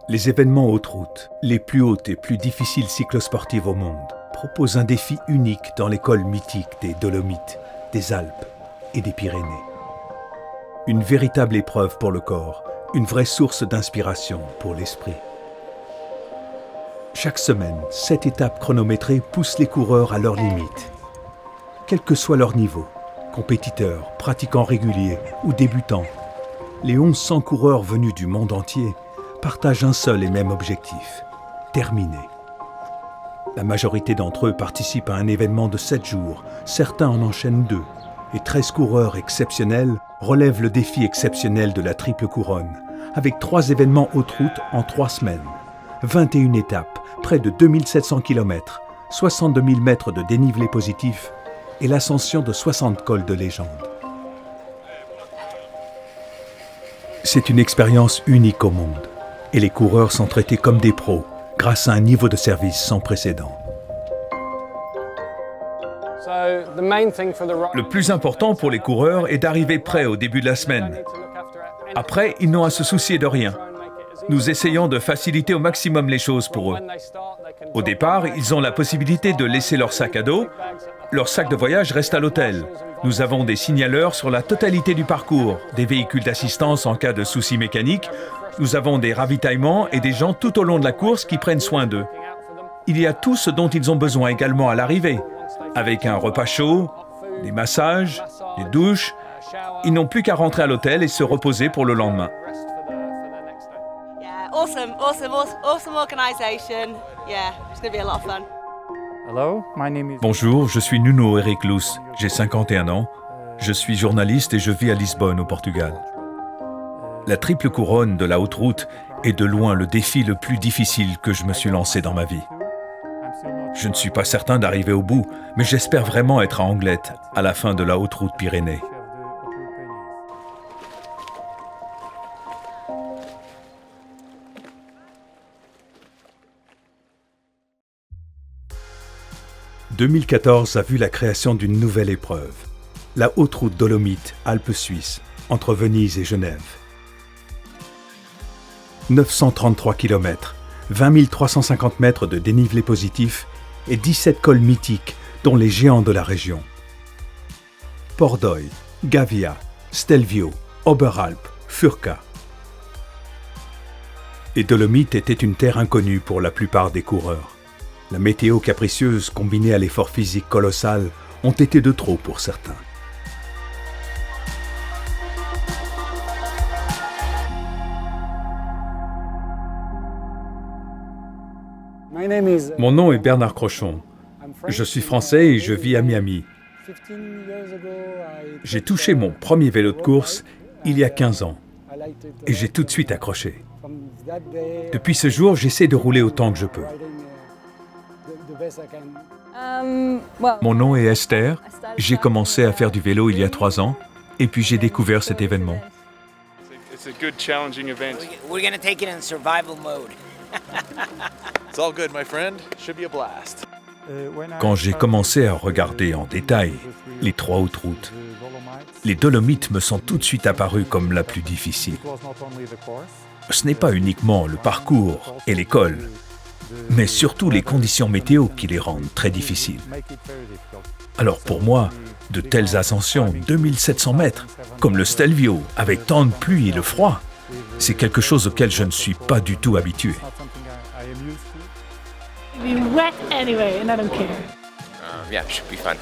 Les événements haute route, les plus hautes et plus difficiles cyclosportives au monde, proposent un défi unique dans l'école mythique des Dolomites, des Alpes et des Pyrénées. Une véritable épreuve pour le corps, une vraie source d'inspiration pour l'esprit. Chaque semaine, 7 étapes chronométrées poussent les coureurs à leurs limites. Quel que soit leur niveau, compétiteurs, pratiquants réguliers ou débutants, les 1100 coureurs venus du monde entier partagent un seul et même objectif, terminer. La majorité d'entre eux participent à un événement de 7 jours, certains en enchaînent 2, et 13 coureurs exceptionnels relèvent le défi exceptionnel de la triple couronne, avec 3 événements haute route en 3 semaines, 21 étapes, près de 2700 km, 62 000 mètres de dénivelé positif et l'ascension de 60 cols de légende. C'est une expérience unique au monde. Et les coureurs sont traités comme des pros, grâce à un niveau de service sans précédent. Le plus important pour les coureurs est d'arriver prêt au début de la semaine. Après, ils n'ont à se soucier de rien. Nous essayons de faciliter au maximum les choses pour eux. Au départ, ils ont la possibilité de laisser leur sac à dos. Leur sac de voyage reste à l'hôtel. Nous avons des signaleurs sur la totalité du parcours, des véhicules d'assistance en cas de soucis mécaniques. Nous avons des ravitaillements et des gens tout au long de la course qui prennent soin d'eux. Il y a tout ce dont ils ont besoin également à l'arrivée, avec un repas chaud, des massages, des douches. Ils n'ont plus qu'à rentrer à l'hôtel et se reposer pour le lendemain. Awesome organisation. Yeah, it's going to be a lot of fun. Bonjour, je suis Nuno Eric Luz, j'ai 51 ans. Je suis journaliste et je vis à Lisbonne, au Portugal. La triple couronne de la haute route est de loin le défi le plus difficile que je me suis lancé dans ma vie. Je ne suis pas certain d'arriver au bout, mais j'espère vraiment être à Anglette à la fin de la haute route Pyrénées. « 2014 a vu la création d'une nouvelle épreuve, la haute route Dolomites Alpes-Suisse, entre Venise et Genève. 933 km, 20 350 mètres de dénivelé positif et 17 cols mythiques, dont les géants de la région. Pordoi, Gavia, Stelvio, Oberalp, Furka. Les Dolomites étaient une terre inconnue pour la plupart des coureurs. La météo capricieuse combinée à l'effort physique colossal ont été de trop pour certains. Mon nom est Bernard Crochon. Je suis français et je vis à Miami. J'ai touché mon premier vélo de course il y a 15 ans et j'ai tout de suite accroché. Depuis ce jour, j'essaie de rouler autant que je peux. Mon nom est Esther. J'ai commencé à faire du vélo il y a 3 ans et puis j'ai découvert cet événement. It's a good challenging event. We're gonna take it in survival mode. It's all good, my friend. Should be a blast. Quand j'ai commencé à regarder en détail les 3 hautes routes, les Dolomites me sont tout de suite apparus comme la plus difficile. Ce n'est pas uniquement le parcours et l'école, mais surtout les conditions météo qui les rendent très difficiles. Alors pour moi, de telles ascensions, 2700 mètres, comme le Stelvio, avec tant de pluie et le froid, c'est quelque chose auquel je ne suis pas du tout habitué. Be wet anyway, and I don't care. Yeah, it should be fun.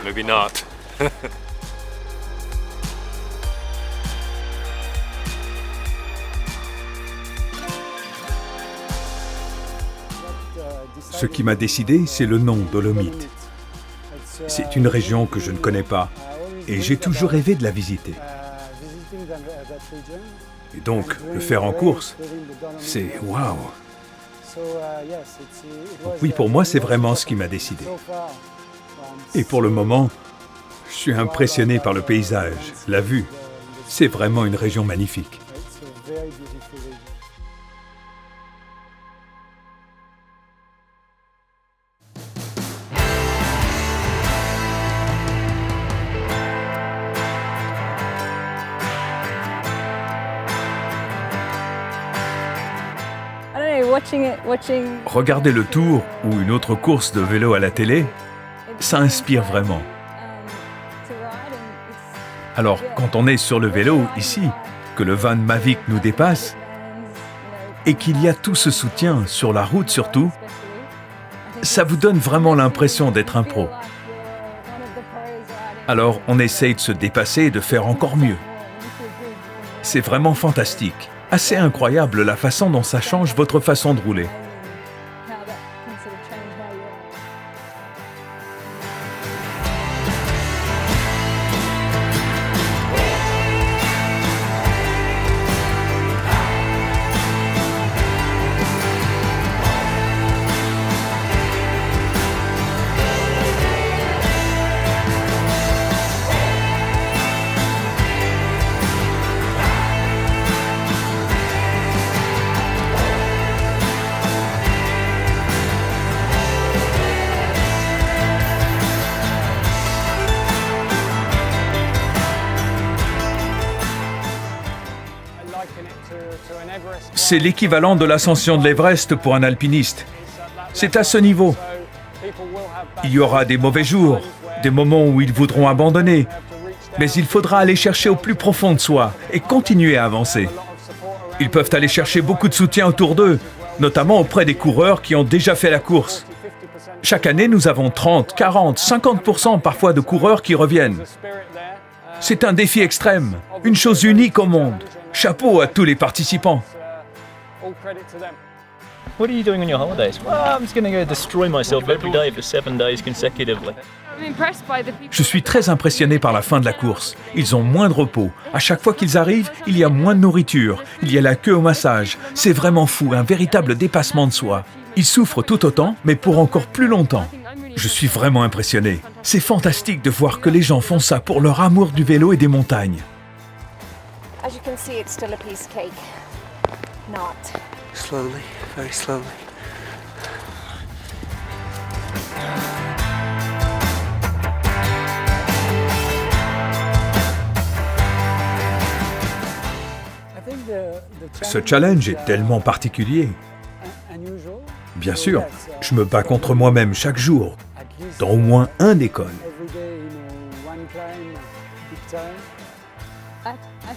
Maybe not. Ce qui m'a décidé, c'est le nom Dolomites. C'est une région que je ne connais pas et j'ai toujours rêvé de la visiter. Et donc, le faire en course, c'est waouh! Donc oui, pour moi, c'est vraiment ce qui m'a décidé. Et pour le moment, je suis impressionné par le paysage, la vue. C'est vraiment une région magnifique. Regarder le Tour ou une autre course de vélo à la télé, ça inspire vraiment. Alors, quand on est sur le vélo, ici, que le van Mavic nous dépasse, et qu'il y a tout ce soutien, sur la route surtout, ça vous donne vraiment l'impression d'être un pro. Alors, on essaye de se dépasser et de faire encore mieux. C'est vraiment fantastique. Assez incroyable la façon dont ça change votre façon de rouler. C'est l'équivalent de l'ascension de l'Everest pour un alpiniste. C'est à ce niveau. Il y aura des mauvais jours, des moments où ils voudront abandonner, mais il faudra aller chercher au plus profond de soi et continuer à avancer. Ils peuvent aller chercher beaucoup de soutien autour d'eux, notamment auprès des coureurs qui ont déjà fait la course. Chaque année, nous avons 30, 40, 50% parfois de coureurs qui reviennent. C'est un défi extrême, une chose unique au monde. Chapeau à tous les participants. What are you doing on your holidays? Well, I'm just going to go destroy myself every day for 7 days consecutively. Je suis très impressionné par la fin de la course. Ils ont moins de repos. À chaque fois qu'ils arrivent, il y a moins de nourriture. Il y a la queue au massage. C'est vraiment fou, un véritable dépassement de soi. Ils souffrent tout autant, mais pour encore plus longtemps. Je suis vraiment impressionné. C'est fantastique de voir que les gens font ça pour leur amour du vélo et des montagnes. As you can see, it's still a piece of cake. Not. Slowly, very slowly. Ce challenge est tellement particulier. Bien sûr, je me bats contre moi-même chaque jour, dans au moins un école.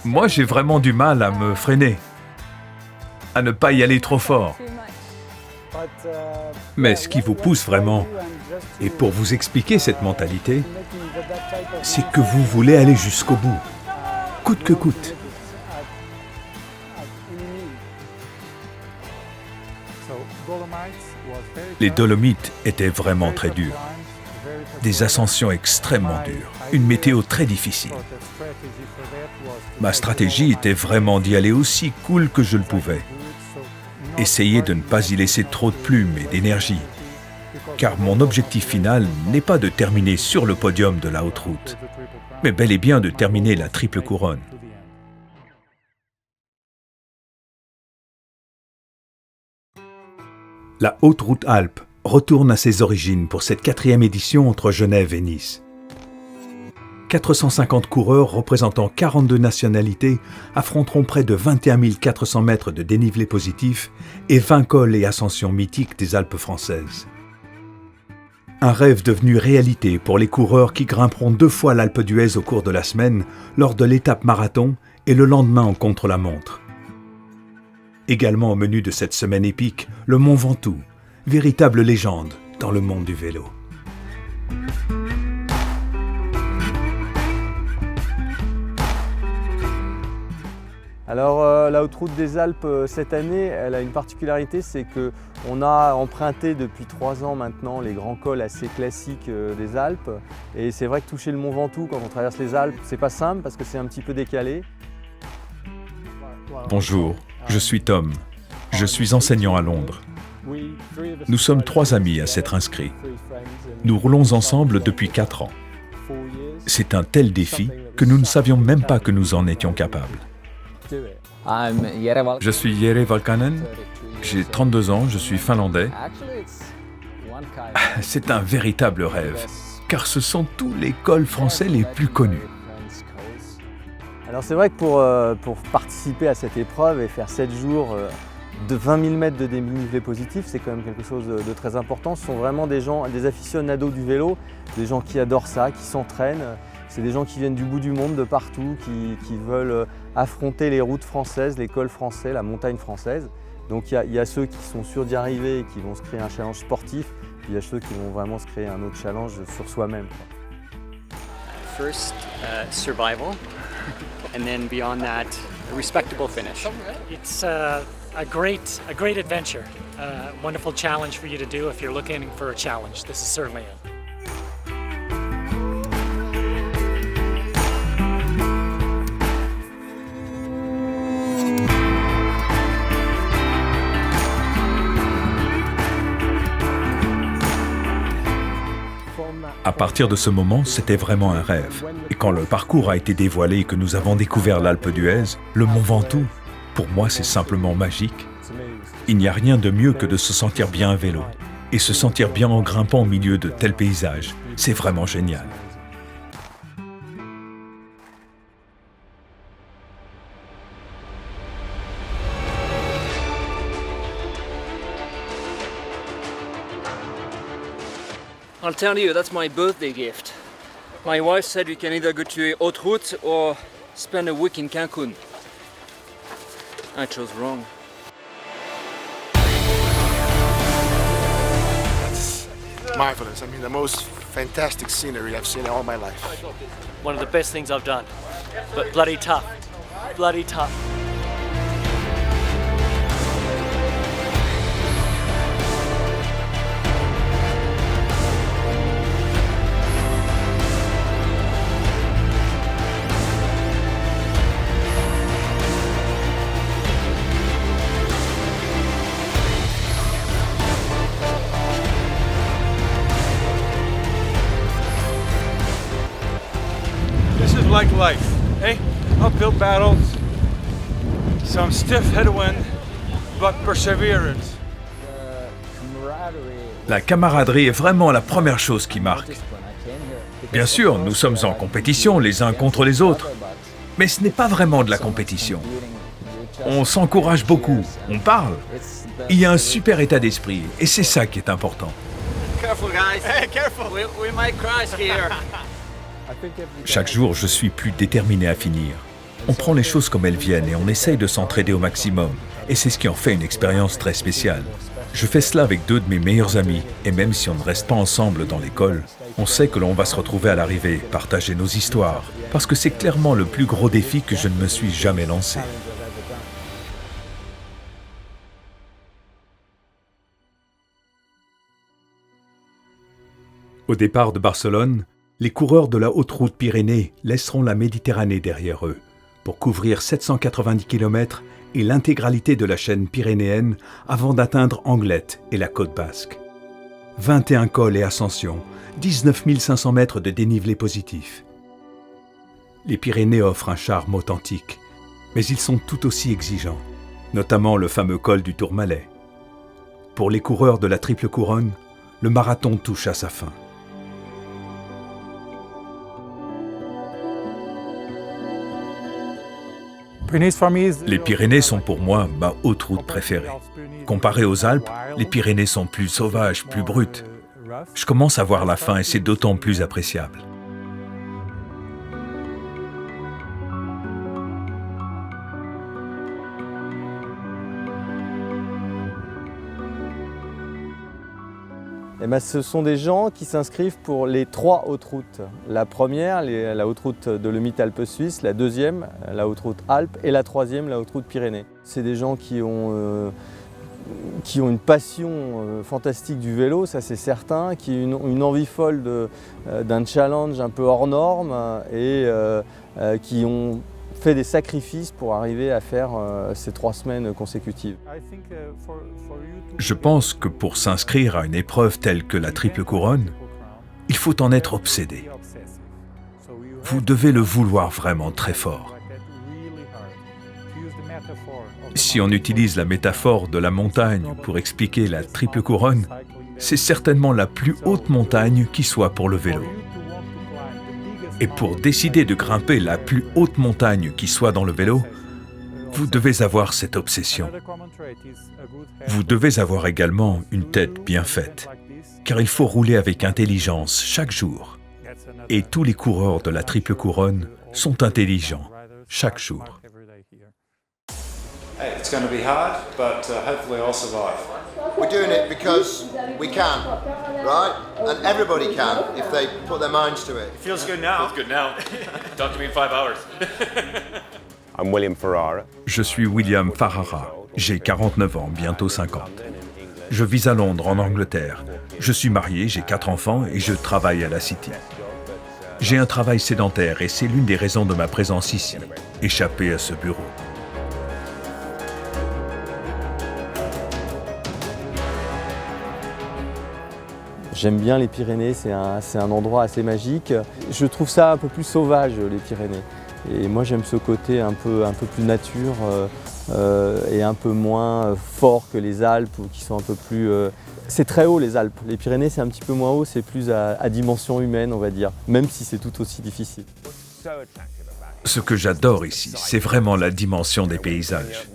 Moi, j'ai vraiment du mal à me freiner, à ne pas y aller trop fort. Mais ce qui vous pousse vraiment, et pour vous expliquer cette mentalité, c'est que vous voulez aller jusqu'au bout, coûte que coûte. Les Dolomites étaient vraiment très durs. Des ascensions extrêmement dures, une météo très difficile. Ma stratégie était vraiment d'y aller aussi cool que je le pouvais. Essayer de ne pas y laisser trop de plumes et d'énergie. Car mon objectif final n'est pas de terminer sur le podium de la haute route, mais bel et bien de terminer la triple couronne. La Haute Route Alpes retourne à ses origines pour cette 4e édition entre Genève et Nice. 450 coureurs représentant 42 nationalités affronteront près de 21 400 mètres de dénivelé positif et 20 cols et ascensions mythiques des Alpes françaises. Un rêve devenu réalité pour les coureurs qui grimperont 2 fois l'Alpe d'Huez au cours de la semaine lors de l'étape marathon et le lendemain en contre-la-montre. Également au menu de cette semaine épique, le Mont Ventoux, véritable légende dans le monde du vélo. Alors la Haute Route des Alpes cette année, elle a une particularité, c'est qu'on a emprunté depuis 3 ans maintenant les grands cols assez classiques des Alpes. Et c'est vrai que toucher le Mont Ventoux quand on traverse les Alpes, c'est pas simple parce que c'est un petit peu décalé. Bonjour, je suis Tom. Je suis enseignant à Londres. Nous sommes 3 amis à s'être inscrits. Nous roulons ensemble depuis 4 ans. C'est un tel défi que nous ne savions même pas que nous en étions capables. Je suis Jere Valkanen, j'ai 32 ans, je suis finlandais. C'est un véritable rêve, car ce sont tous les cols français les plus connus. Alors c'est vrai que pour participer à cette épreuve et faire 7 jours de 20 000 mètres de dénivelé positif, c'est quand même quelque chose de très important. Ce sont vraiment des gens, des aficionados du vélo, des gens qui adorent ça, qui s'entraînent. C'est des gens qui viennent du bout du monde, de partout, qui veulent affronter les routes françaises, les cols français, la montagne française. Donc il y a ceux qui sont sûrs d'y arriver et qui vont se créer un challenge sportif, puis il y a ceux qui vont vraiment se créer un autre challenge sur soi-même. First, survival, and then beyond that, a respectable finish. It's a great adventure, wonderful challenge for you to do if you're looking for a challenge. This is certainly it. À partir de ce moment, c'était vraiment un rêve. Et quand le parcours a été dévoilé et que nous avons découvert l'Alpe d'Huez, le Mont Ventoux, pour moi c'est simplement magique. Il n'y a rien de mieux que de se sentir bien à vélo. Et se sentir bien en grimpant au milieu de tels paysages, c'est vraiment génial. I'll tell you, that's my birthday gift. My wife said we can either go to Haute Route or spend a week in Cancun. I chose wrong. That's marvelous. I mean, the most fantastic scenery I've seen in all my life. One of the best things I've done, but bloody tough. Bloody tough. Like life, eh? Uphill battles, some stiff headwind, but perseverance. La camaraderie est vraiment la première chose qui marque. Bien sûr, nous sommes en compétition les uns contre les autres, mais ce n'est pas vraiment de la compétition. On s'encourage beaucoup, on parle. Il y a un super état d'esprit, et c'est ça qui est important. Careful, guys. Hey, careful. We might crash here. Chaque jour, je suis plus déterminé à finir. On prend les choses comme elles viennent et on essaye de s'entraider au maximum. Et c'est ce qui en fait une expérience très spéciale. Je fais cela avec 2 de mes meilleurs amis. Et même si on ne reste pas ensemble dans l'école, on sait que l'on va se retrouver à l'arrivée, partager nos histoires. Parce que c'est clairement le plus gros défi que je ne me suis jamais lancé. Au départ de Barcelone, les coureurs de la Haute Route Pyrénées laisseront la Méditerranée derrière eux pour couvrir 790 km et l'intégralité de la chaîne pyrénéenne avant d'atteindre Anglet et la côte basque. 21 cols et ascensions, 19 500 mètres de dénivelé positif. Les Pyrénées offrent un charme authentique, mais ils sont tout aussi exigeants, notamment le fameux col du Tourmalet. Pour les coureurs de la Triple Couronne, le marathon touche à sa fin. Les Pyrénées sont pour moi ma haute route préférée. Comparé aux Alpes, les Pyrénées sont plus sauvages, plus brutes. Je commence à voir la fin et c'est d'autant plus appréciable. Eh ben, ce sont des gens qui s'inscrivent pour les 3 hautes routes. La première, la haute route de l'Emite-Alpes suisse, la deuxième, la haute route Alpes, et la troisième, la haute route Pyrénées. C'est des gens qui ont une passion fantastique du vélo, ça c'est certain, qui ont une envie folle d'un challenge un peu hors norme et qui ont fait des sacrifices pour arriver à faire ces 3 semaines consécutives. Je pense que pour s'inscrire à une épreuve telle que la Triple Couronne, il faut en être obsédé. Vous devez le vouloir vraiment très fort. Si on utilise la métaphore de la montagne pour expliquer la Triple Couronne, c'est certainement la plus haute montagne qui soit pour le vélo. Et pour décider de grimper la plus haute montagne qui soit dans le vélo, Vous devez avoir cette obsession. Vous devez avoir également une tête bien faite, car il faut rouler avec intelligence chaque jour. Et tous les coureurs de la triple couronne sont intelligents chaque jour. Hey, it's going to be hard, but hopefully I'll survive. We're doing it because we can, right? And everybody can if they put their minds to it. It feels good now. Feels good now. Talk to me in 5 hours. I'm William Ferrara. Je suis William Ferrara. J'ai 49 ans, bientôt 50. Je vis à Londres, en Angleterre. Je suis marié, j'ai 4 enfants et je travaille à la City. J'ai un travail sédentaire et c'est l'une des raisons de ma présence ici, échapper à ce bureau. J'aime bien les Pyrénées, c'est un endroit assez magique. Je trouve ça un peu plus sauvage, les Pyrénées. Et moi j'aime ce côté un peu plus nature et un peu moins fort que les Alpes, qui sont un peu plus... C'est très haut les Alpes. Les Pyrénées c'est un petit peu moins haut, c'est plus à dimension humaine on va dire, même si c'est tout aussi difficile. Ce que j'adore ici, c'est vraiment la dimension des paysages.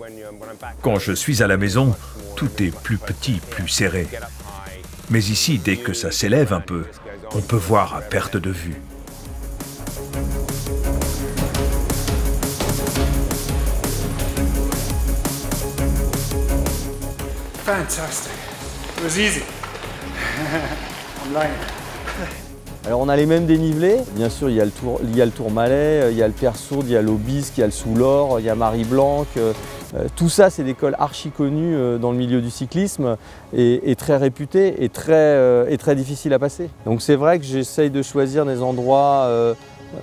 Quand je suis à la maison, tout est plus petit, plus serré. Mais ici, dès que ça s'élève un peu, on peut voir à perte de vue. Fantastic. It was easy. I'm lying. Alors on a les mêmes dénivelés, bien sûr il y a le Tourmalet, il y a le Terre-Sourde, il y a l'Aubisque, il y a le Soulor, il y a Marie-Blanque. Tout ça c'est des cols archi connus dans le milieu du cyclisme et très réputés et très difficiles à passer. Donc c'est vrai que j'essaye de choisir des endroits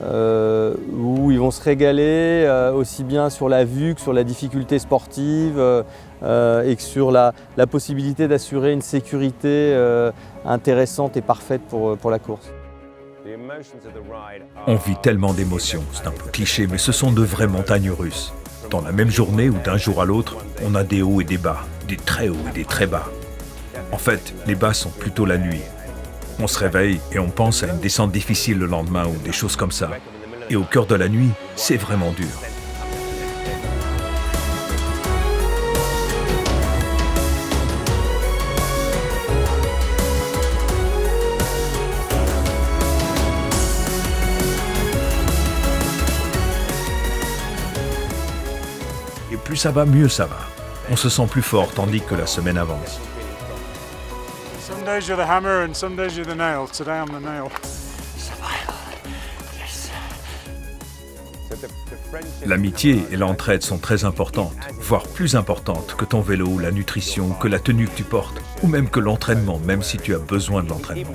où ils vont se régaler aussi bien sur la vue que sur la difficulté sportive et que sur la possibilité d'assurer une sécurité intéressante et parfaite pour la course. On vit tellement d'émotions, c'est un peu cliché, mais ce sont de vraies montagnes russes. Dans la même journée ou d'un jour à l'autre, on a des hauts et des bas, des très hauts et des très bas. En fait, les bas sont plutôt la nuit. On se réveille et on pense à une descente difficile le lendemain ou des choses comme ça. Et au cœur de la nuit, c'est vraiment dur. Et plus ça va, mieux ça va. On se sent plus fort tandis que la semaine avance. Some days you're the hammer and some days you're the nail. Today I'm the nail. L'amitié et l'entraide sont très importantes, voire plus importantes que ton vélo, la nutrition, que la tenue que tu portes, ou même que l'entraînement, même si tu as besoin de l'entraînement.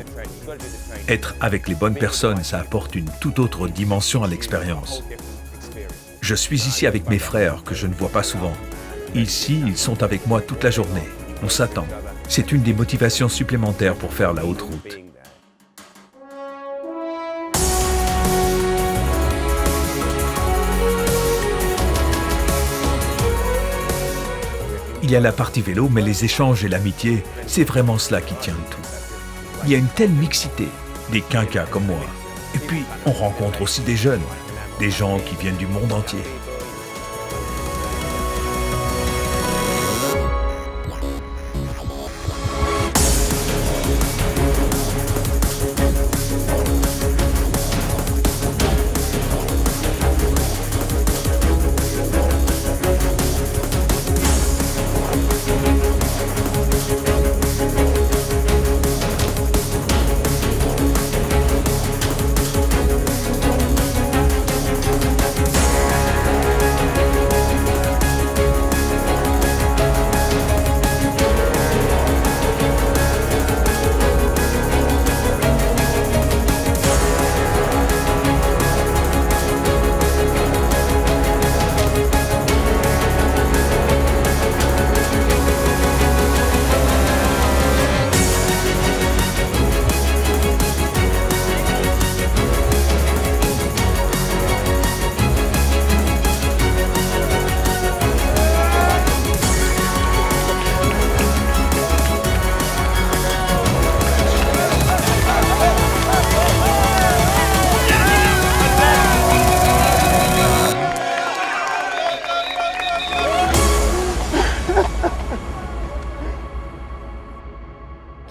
Être avec les bonnes personnes, ça apporte une toute autre dimension à l'expérience. Je suis ici avec mes frères que je ne vois pas souvent. Ici, ils sont avec moi toute la journée. On s'attend. C'est une des motivations supplémentaires pour faire la haute route. Il y a la partie vélo, mais les échanges et l'amitié, c'est vraiment cela qui tient le tout. Il y a une telle mixité, des quinquas comme moi. Et puis, on rencontre aussi des jeunes, des gens qui viennent du monde entier.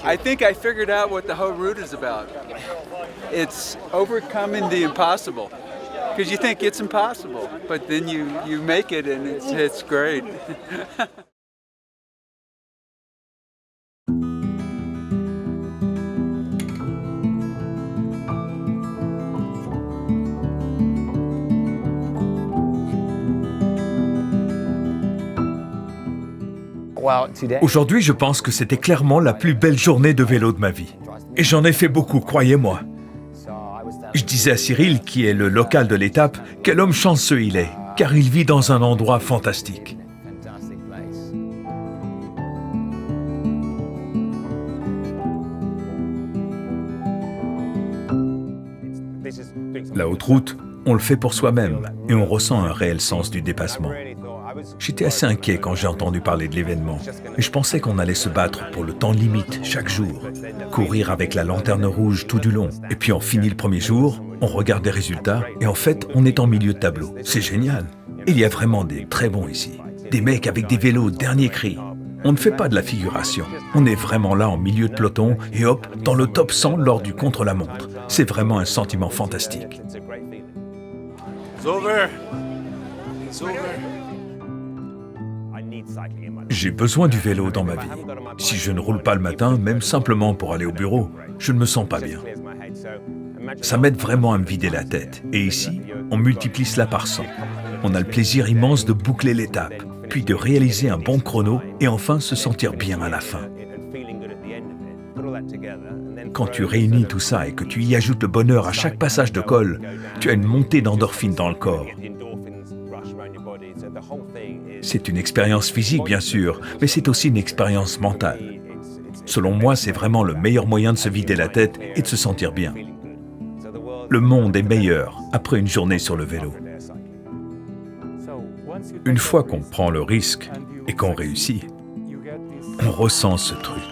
I think I figured out what the whole route is about. It's overcoming the impossible. Because you think it's impossible, but then you make it and it's great. Aujourd'hui, je pense que c'était clairement la plus belle journée de vélo de ma vie. Et j'en ai fait beaucoup, croyez-moi. Je disais à Cyril, qui est le local de l'étape, quel homme chanceux il est, car il vit dans un endroit fantastique. La haute route, on le fait pour soi-même et on ressent un réel sens du dépassement. J'étais assez inquiet quand j'ai entendu parler de l'événement, mais je pensais qu'on allait se battre pour le temps limite chaque jour, courir avec la lanterne rouge tout du long. Et puis on finit le premier jour, on regarde les résultats et en fait on est en milieu de tableau. C'est génial. Il y a vraiment des très bons ici. Des mecs avec des vélos dernier cri. On ne fait pas de la figuration. On est vraiment là en milieu de peloton et hop, dans le top 100 lors du contre-la-montre. C'est vraiment un sentiment fantastique. It's over. It's over. J'ai besoin du vélo dans ma vie. Si je ne roule pas le matin, même simplement pour aller au bureau, je ne me sens pas bien. Ça m'aide vraiment à me vider la tête. Et ici, on multiplie cela par 100. On a le plaisir immense de boucler l'étape, puis de réaliser un bon chrono et enfin se sentir bien à la fin. Quand tu réunis tout ça et que tu y ajoutes le bonheur à chaque passage de col, tu as une montée d'endorphine dans le corps. C'est une expérience physique, bien sûr, mais c'est aussi une expérience mentale. Selon moi, c'est vraiment le meilleur moyen de se vider la tête et de se sentir bien. Le monde est meilleur après une journée sur le vélo. Une fois qu'on prend le risque et qu'on réussit, on ressent ce truc.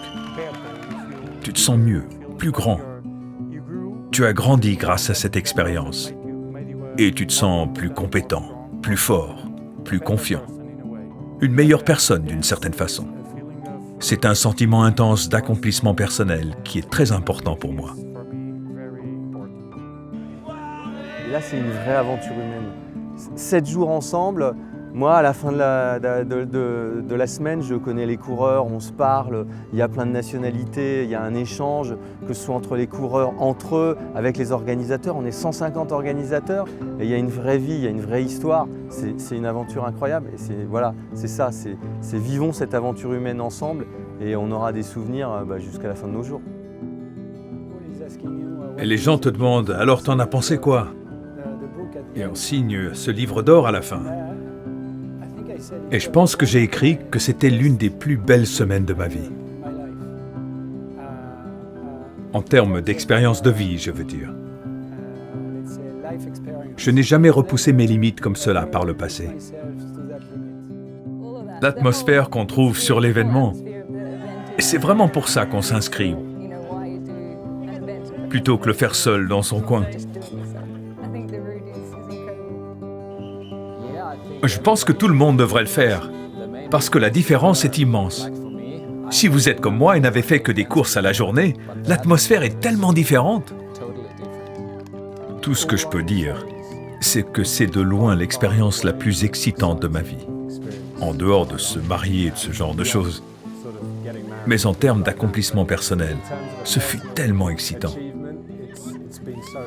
Tu te sens mieux, plus grand. Tu as grandi grâce à cette expérience. Et tu te sens plus compétent, plus fort, plus confiant. Une meilleure personne d'une certaine façon. C'est un sentiment intense d'accomplissement personnel qui est très important pour moi. Et là, c'est une vraie aventure humaine. 7 jours ensemble, moi, à la fin de la semaine, je connais les coureurs, on se parle, il y a plein de nationalités, il y a un échange, que ce soit entre les coureurs, entre eux, avec les organisateurs. On est 150 organisateurs et il y a une vraie vie, il y a une vraie histoire. C'est une aventure incroyable et c'est ça, c'est vivons cette aventure humaine ensemble et on aura des souvenirs jusqu'à la fin de nos jours. Et les gens te demandent, alors t'en as pensé quoi? Et on signe ce livre d'or à la fin. Et je pense que j'ai écrit que c'était l'une des plus belles semaines de ma vie. En termes d'expérience de vie, je veux dire. Je n'ai jamais repoussé mes limites comme cela par le passé. L'atmosphère qu'on trouve sur l'événement, et c'est vraiment pour ça qu'on s'inscrit, plutôt que le faire seul dans son coin. Je pense que tout le monde devrait le faire, parce que la différence est immense. Si vous êtes comme moi et n'avez fait que des courses à la journée, l'atmosphère est tellement différente. Tout ce que je peux dire, c'est que c'est de loin l'expérience la plus excitante de ma vie, en dehors de se marier et de ce genre de choses. Mais en termes d'accomplissement personnel, ce fut tellement excitant.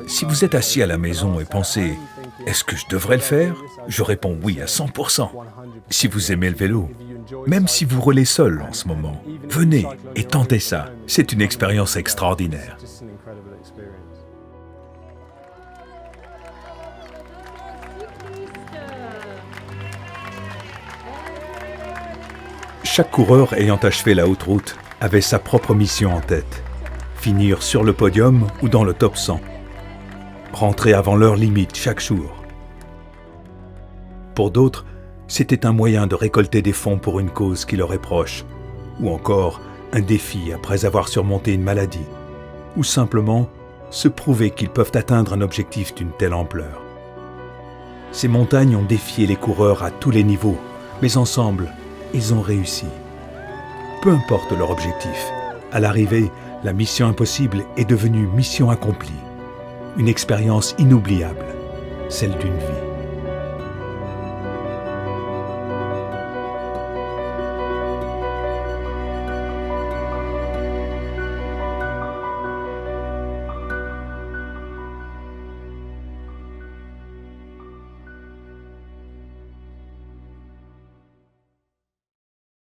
Si vous êtes assis à la maison et pensez « Est-ce que je devrais le faire ?» Je réponds oui à 100%. Si vous aimez le vélo, même si vous roulez seul en ce moment, venez et tentez ça. C'est une expérience extraordinaire. Chaque coureur ayant achevé la haute route avait sa propre mission en tête. Finir sur le podium ou dans le top 100. Rentrer avant l'heure limite chaque jour. Pour d'autres, c'était un moyen de récolter des fonds pour une cause qui leur est proche, ou encore un défi après avoir surmonté une maladie, ou simplement se prouver qu'ils peuvent atteindre un objectif d'une telle ampleur. Ces montagnes ont défié les coureurs à tous les niveaux, mais ensemble, ils ont réussi. Peu importe leur objectif, À l'arrivée, la mission impossible est devenue mission accomplie. Une expérience inoubliable, celle d'une vie.